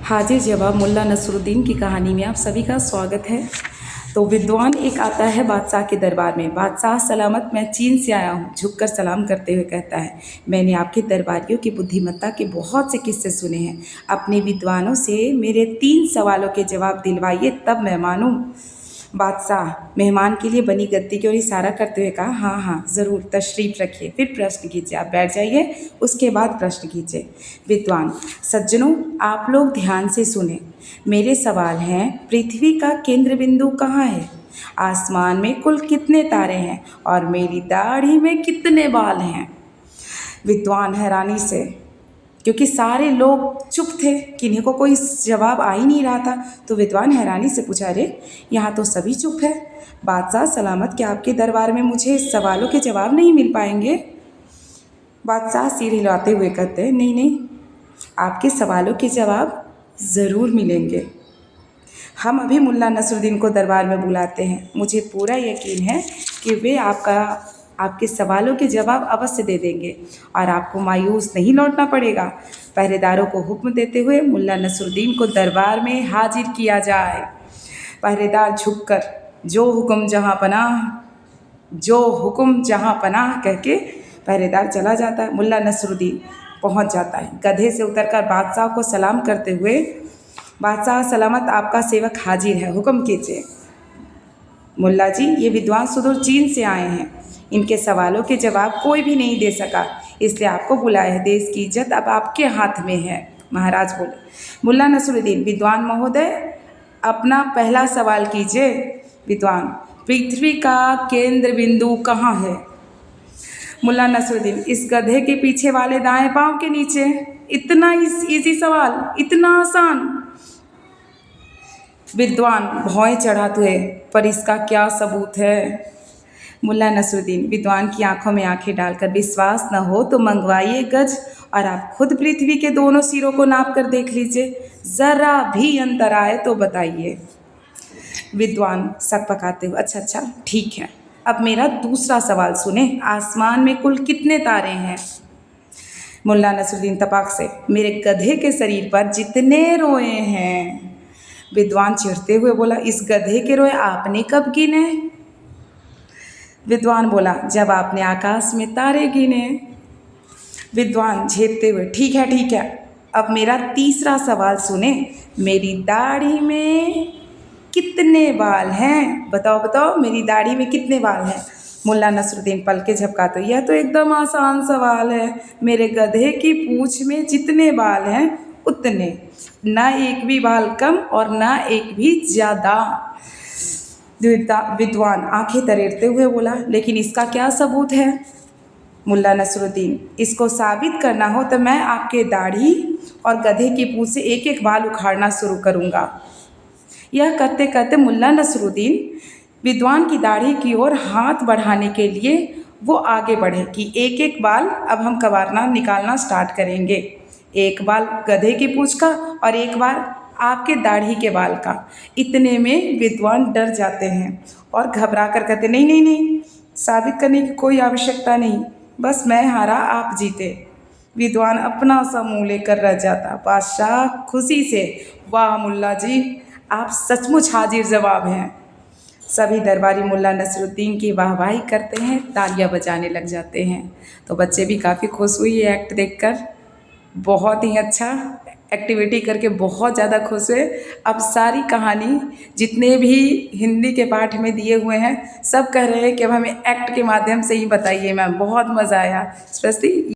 हाजिर जवाब मुल्ला नसरुद्दीन की कहानी में आप सभी का स्वागत है। तो विद्वान एक आता है बादशाह के दरबार में। बादशाह सलामत, मैं चीन से आया हूँ, झुककर सलाम करते हुए कहता है, मैंने आपके दरबारियों की बुद्धिमत्ता के बहुत से किस्से सुने हैं। अपने विद्वानों से मेरे 3 सवालों के जवाब दिलवाइए, तब मैं मानूँ। बादशाह मेहमान के लिए बनी गद्दी की ओर इशारा करते हुए कहा, हाँ हाँ ज़रूर, तशरीफ़ रखिए, फिर प्रश्न कीजिए। आप बैठ जाइए, उसके बाद प्रश्न कीजिए। विद्वान, सज्जनों आप लोग ध्यान से सुने। मेरे सवाल हैं, पृथ्वी का केंद्र बिंदु कहाँ है? आसमान में कुल कितने तारे हैं? और मेरी दाढ़ी में कितने बाल हैं? विद्वान हैरानी से, क्योंकि सारे लोग चुप थे, किन्हीं को कोई जवाब आ ही नहीं रहा था, तो विद्वान हैरानी से पूछा, अरे यहाँ तो सभी चुप है। बादशाह सलामत, क्या आपके दरबार में मुझे इस सवालों के जवाब नहीं मिल पाएंगे? बादशाह सिर हिलाते हुए कहते हैं, नहीं नहीं, आपके सवालों के जवाब ज़रूर मिलेंगे। हम अभी मुल्ला नसरुद्दीन को दरबार में बुलाते हैं। मुझे पूरा यकीन है कि वे आपके सवालों के जवाब अवश्य दे देंगे और आपको मायूस नहीं लौटना पड़ेगा। पहरेदारों को हुक्म देते हुए मुल्ला नसरुद्दीन को दरबार में हाजिर किया जाए। पहरेदार झुककर जो हुक्म जहाँ पनाह कह के पहरेदार चला जाता है। मुल्ला नसरुद्दीन पहुंच जाता है। गधे से उतरकर बादशाह को सलाम करते हुए, बादशाह सलामत, आपका सेवक हाजिर है, हुक्म कीजिए। मुल्ला जी, ये विद्वान सुदूर चीन से आए हैं, इनके सवालों के जवाब कोई भी नहीं दे सका, इसलिए आपको बुलाया है। देश की इज्जत अब आपके हाथ में है। महाराज बोले। मुल्ला नसरुद्दीन, विद्वान महोदय अपना पहला सवाल कीजिए। विद्वान, पृथ्वी का केंद्र बिंदु कहाँ है? मुल्ला नसरुद्दीन, इस गधे के पीछे वाले दाएं पांव के नीचे। इतना इजी सवाल, इतना आसान। विद्वान भौएं चढ़ाते हुए, पर इसका क्या सबूत है? मुल्ला नसरुद्दीन विद्वान की आंखों में आंखें डालकर, विश्वास न हो तो मंगवाइए गज और आप खुद पृथ्वी के दोनों सिरों को नाप कर देख लीजिए, जरा भी अंतर आए तो बताइए। विद्वान सक पकाते हुए, अच्छा ठीक है, अब मेरा दूसरा सवाल सुने। आसमान में कुल कितने तारे हैं? मुल्ला नसरुद्दीन तपाक से, मेरे गधे के शरीर पर जितने रोए हैं। विद्वान चिढ़ते हुए बोला, इस गधे के रोए आपने कब गिने? विद्वान बोला, जब आपने आकाश में तारे गिने। विद्वान झेपते हुए, ठीक है, अब मेरा तीसरा सवाल सुने। मेरी दाढ़ी में कितने बाल हैं? बताओ मेरी दाढ़ी में कितने बाल हैं? मुल्ला नसरुद्दीन पल के झपकाते, यह तो एकदम आसान सवाल है। मेरे गधे की पूंछ में जितने बाल हैं उतने, ना एक भी बाल कम और ना एक भी ज़्यादा। विद्वान आंखें तरेरते हुए बोला, लेकिन इसका क्या सबूत है? मुल्ला नसरुद्दीन, इसको साबित करना हो तो मैं आपके दाढ़ी और गधे की पूंछ से एक एक बाल उखाड़ना शुरू करूँगा। यह करते करते मुल्ला नसरुद्दीन विद्वान की दाढ़ी की ओर हाथ बढ़ाने के लिए वो आगे बढ़े कि एक एक बाल अब हम कबारना निकालना स्टार्ट करेंगे। एक बाल गधे की पूंछ का और एक बार आपके दाढ़ी के बाल का। इतने में विद्वान डर जाते हैं और घबरा कर कहते, नहीं, साबित करने की कोई आवश्यकता नहीं, बस मैं हारा आप जीते। विद्वान अपना सा मुँह लेकर रह जाता। बादशाह खुशी से, वाह मुल्ला जी, आप सचमुच हाजिर जवाब हैं। सभी दरबारी मुल्ला नसरुद्दीन की वाहवाही करते हैं, तालियां बजाने लग जाते हैं। तो बच्चे भी काफ़ी खुश हुए ये एक्ट देखकर, बहुत ही अच्छा एक्टिविटी करके बहुत ज़्यादा खुश हुए। अब सारी कहानी जितने भी हिंदी के पाठ में दिए हुए हैं सब कह रहे हैं कि अब हमें एक्ट के माध्यम से ही बताइए मैम, बहुत मज़ा आया। स्पेशली